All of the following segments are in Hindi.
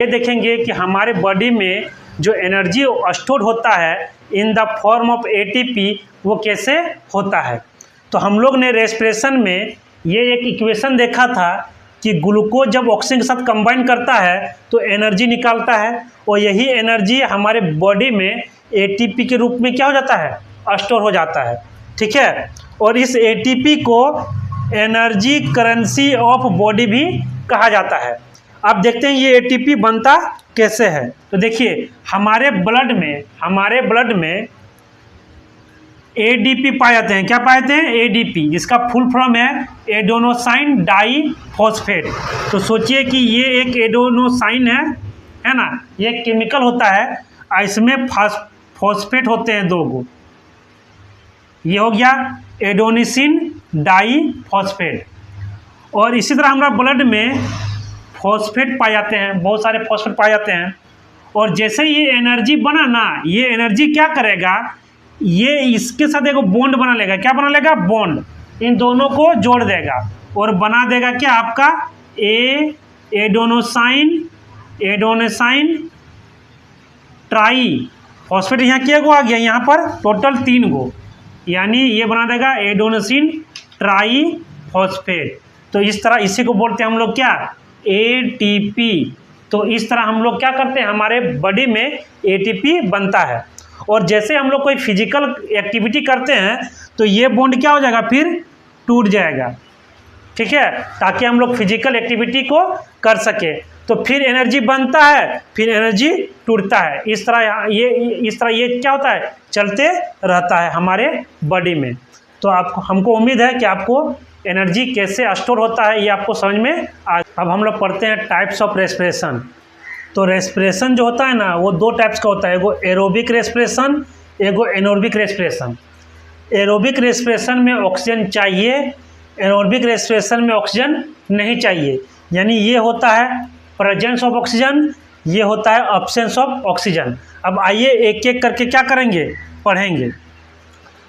ये देखेंगे कि हमारे बॉडी में जो एनर्जी स्टोर होता है in the form of ATP वो कैसे होता है। तो हम लोग ने रेस्पिरेशन में ये एक इक्वेशन देखा था कि ग्लूकोज जब ऑक्सीजन के साथ कंबाइन करता है तो एनर्जी निकालता है और यही एनर्जी हमारे बॉडी में एटीपी के रूप में क्या हो जाता है, स्टोर हो जाता है। ठीक है, और इस एटीपी को एनर्जी करेंसी ऑफ बॉडी भी कहा जाता है। अब देखते हैं ये एटीपी बनता कैसे है। तो देखिए हमारे ब्लड में एडीपी पाए जाते हैं। क्या पाए जाते हैं? एडीपी, जिसका फुल फॉर्म है एडेनोसाइन डाइफॉस्फेट। तो सोचिए कि ये एक एडेनोसाइन है ना, ये केमिकल होता है, इसमें फॉस्फेट होते हैं 2 गो। ये हो गया एडेनोसिन डाइफॉस्फेट। और इसी तरह हमारा ब्लड में फॉस्फेट पाए जाते हैं, बहुत सारे फॉस्फेट पाए जाते हैं। और जैसे ये एनर्जी बना ना, ये एनर्जी क्या करेगा, ये इसके साथ एक बॉन्ड बना लेगा। क्या बना लेगा? बॉन्ड। इन दोनों को जोड़ देगा और बना देगा क्या आपका एडेनोसाइन ट्राई फॉस्फेट। यहाँ क्या गो आ गया, यहाँ पर टोटल 3 गो, यानी ये बना देगा एडेनोसिन ट्राई फॉस्फेट। तो इस तरह इसी को बोलते हैं हम लोग क्या, एटीपी। तो इस तरह हम लोग क्या करते हैं, हमारे बॉडी में एटीपी बनता है। और जैसे हम लोग कोई फिजिकल एक्टिविटी करते हैं तो ये बॉन्ड क्या हो जाएगा, फिर टूट जाएगा। ठीक है, ताकि हम लोग फिजिकल एक्टिविटी को कर सके। तो फिर एनर्जी बनता है, फिर एनर्जी टूटता है। इस तरह ये क्या होता है, चलते रहता है हमारे बॉडी में। तो आपको, हमको उम्मीद है कि आपको एनर्जी कैसे स्टोर होता है ये आपको समझ में आ। अब हम लोग पढ़ते हैं टाइप्स ऑफ रेस्पिरेशन। तो रेस्पिरेशन जो होता है ना, वो 2 टाइप्स का होता है, एगो एरोबिक रेस्पिरेशन, एगो एनोरबिक रेस्पिरेशन। एरोबिक रेस्पिरेशन में ऑक्सीजन चाहिए, एनोरबिक रेस्पिरेशन में ऑक्सीजन नहीं चाहिए। यानी ये होता है प्रेजेंस ऑफ ऑक्सीजन, ये होता है अब्सेंस ऑफ ऑक्सीजन। अब आइए एक एक करके क्या करेंगे, पढ़ेंगे।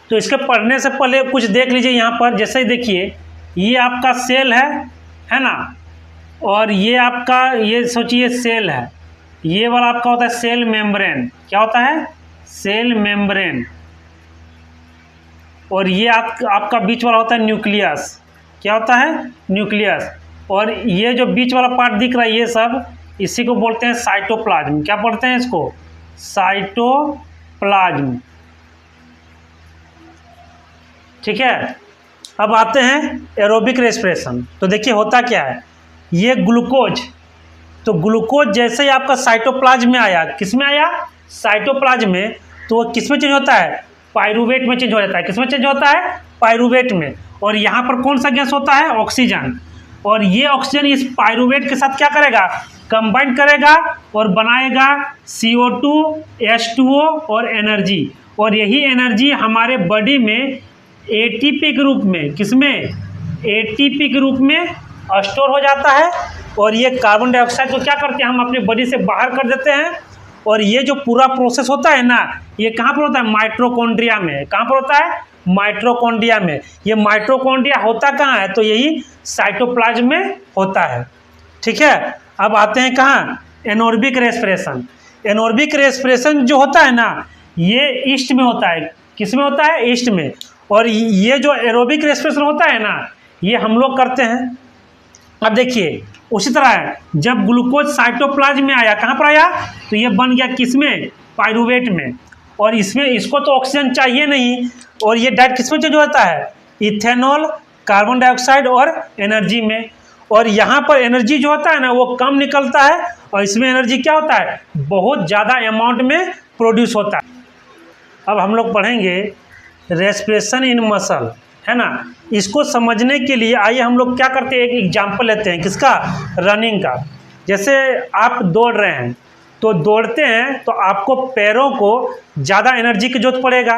तो इसके पढ़ने से पहले कुछ देख लीजिए यहाँ पर। जैसे ही देखिए ये आपका सेल है ना, और ये आपका, ये सोचिए सेल है, ये वाला आपका होता है सेल मेम्ब्रेन। क्या होता है? Cell membrane. और ये आपका बीच वाला होता है न्यूक्लियस। क्या होता है? न्यूक्लियस। और ये जो बीच वाला पार्ट दिख रहा है ये सब, इसी को बोलते हैं साइटोप्लाज्म। क्या पढ़ते हैं इसको? साइटोप्लाज्म। ठीक है, अब आते हैं एरोबिक रेस्पिरेशन। तो देखिए होता क्या है, ये ग्लूकोज, तो ग्लूकोज जैसे ही आपका साइटोप्लाज्म में आया, किस में आया? साइटोप्लाज्म में। तो वो किस में चेंज होता है? पाइरूवेट में चेंज हो जाता है। किस में चेंज होता है? पाइरूवेट में। और यहाँ पर कौन सा गैस होता है? ऑक्सीजन। और ये ऑक्सीजन इस पाइरूवेट के साथ क्या करेगा? कंबाइन करेगा और बनाएगा CO2, H2O और एनर्जी। और यही एनर्जी हमारे बॉडी में एटीपी के रूप में, किसमें? एटीपी के रूप में स्टोर हो जाता है। और ये कार्बन डाइऑक्साइड को क्या करते हैं, हम अपने बॉडी से बाहर कर देते हैं। और ये जो पूरा प्रोसेस होता है ना, ये कहाँ पर होता है? माइटोकॉन्ड्रिया में। कहाँ पर होता है? माइटोकॉन्ड्रिया में। ये माइटोकॉन्ड्रिया होता कहाँ है? तो यही साइटोप्लाज्म में होता है। ठीक है, अब आते हैं कहाँ? Anaerobic respiration. एनोरबिक रेस्पिरेशन जो होता है ना, ये ईस्ट में होता है। किस में होता है? ईस्ट में। और ये जो एरोबिक रेस्पिरेशन होता है ना, ये हम लोग करते हैं। अब देखिए उसी तरह है, जब ग्लूकोज साइटोप्लाज्म में आया, कहाँ पर आया? तो ये बन गया किस में? पाइरूवेट में। और इसमें इसको तो ऑक्सीजन चाहिए नहीं, और ये डायरेक्ट किस में चेंज होता है? इथेनॉल, कार्बन डाइऑक्साइड और एनर्जी में। और यहाँ पर एनर्जी जो होता है ना, वो कम निकलता है, और इसमें एनर्जी क्या होता है? बहुत ज़्यादा अमाउंट में प्रोड्यूस होता है। अब हम लोग पढ़ेंगे रेस्पिरेशन इन मसल, है ना। इसको समझने के लिए आइए हम लोग क्या करते हैं, एक एग्जांपल लेते हैं। किसका? रनिंग का। जैसे आप दौड़ रहे हैं, तो दौड़ते हैं तो आपको पैरों को ज़्यादा एनर्जी की जरूरत पड़ेगा।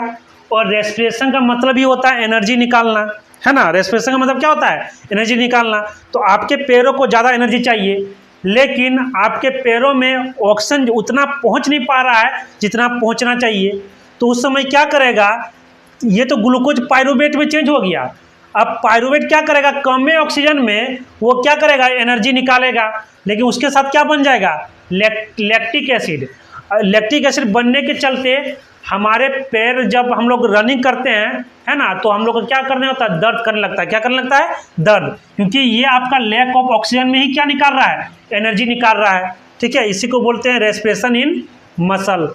और रेस्पिरेशन का मतलब ही होता है एनर्जी निकालना, है ना। रेस्पिरेशन का मतलब क्या होता है? एनर्जी निकालना। तो आपके पैरों को ज़्यादा एनर्जी चाहिए, लेकिन आपके पैरों में ऑक्सीजन उतना पहुंच नहीं पा रहा है जितना पहुंचना चाहिए। तो उस समय क्या करेगा? ये तो ग्लूकोज पाइरूवेट में चेंज हो गया। अब पाइरूवेट क्या करेगा? कम में ऑक्सीजन में वो क्या करेगा? एनर्जी निकालेगा, लेकिन उसके साथ क्या बन जाएगा? Lactic acid. लैक्टिक एसिड बनने के चलते हमारे पैर जब हम लोग रनिंग करते हैं, है ना, तो हम लोग को क्या करने होता है, दर्द करने लगता है। क्या करने लगता है, दर्द, क्योंकि ये आपका लैक ऑफ ऑक्सीजन में ही क्या निकाल रहा है, एनर्जी निकाल रहा है। ठीक है, इसी को बोलते हैं रेस्पिरेशन इन मसल।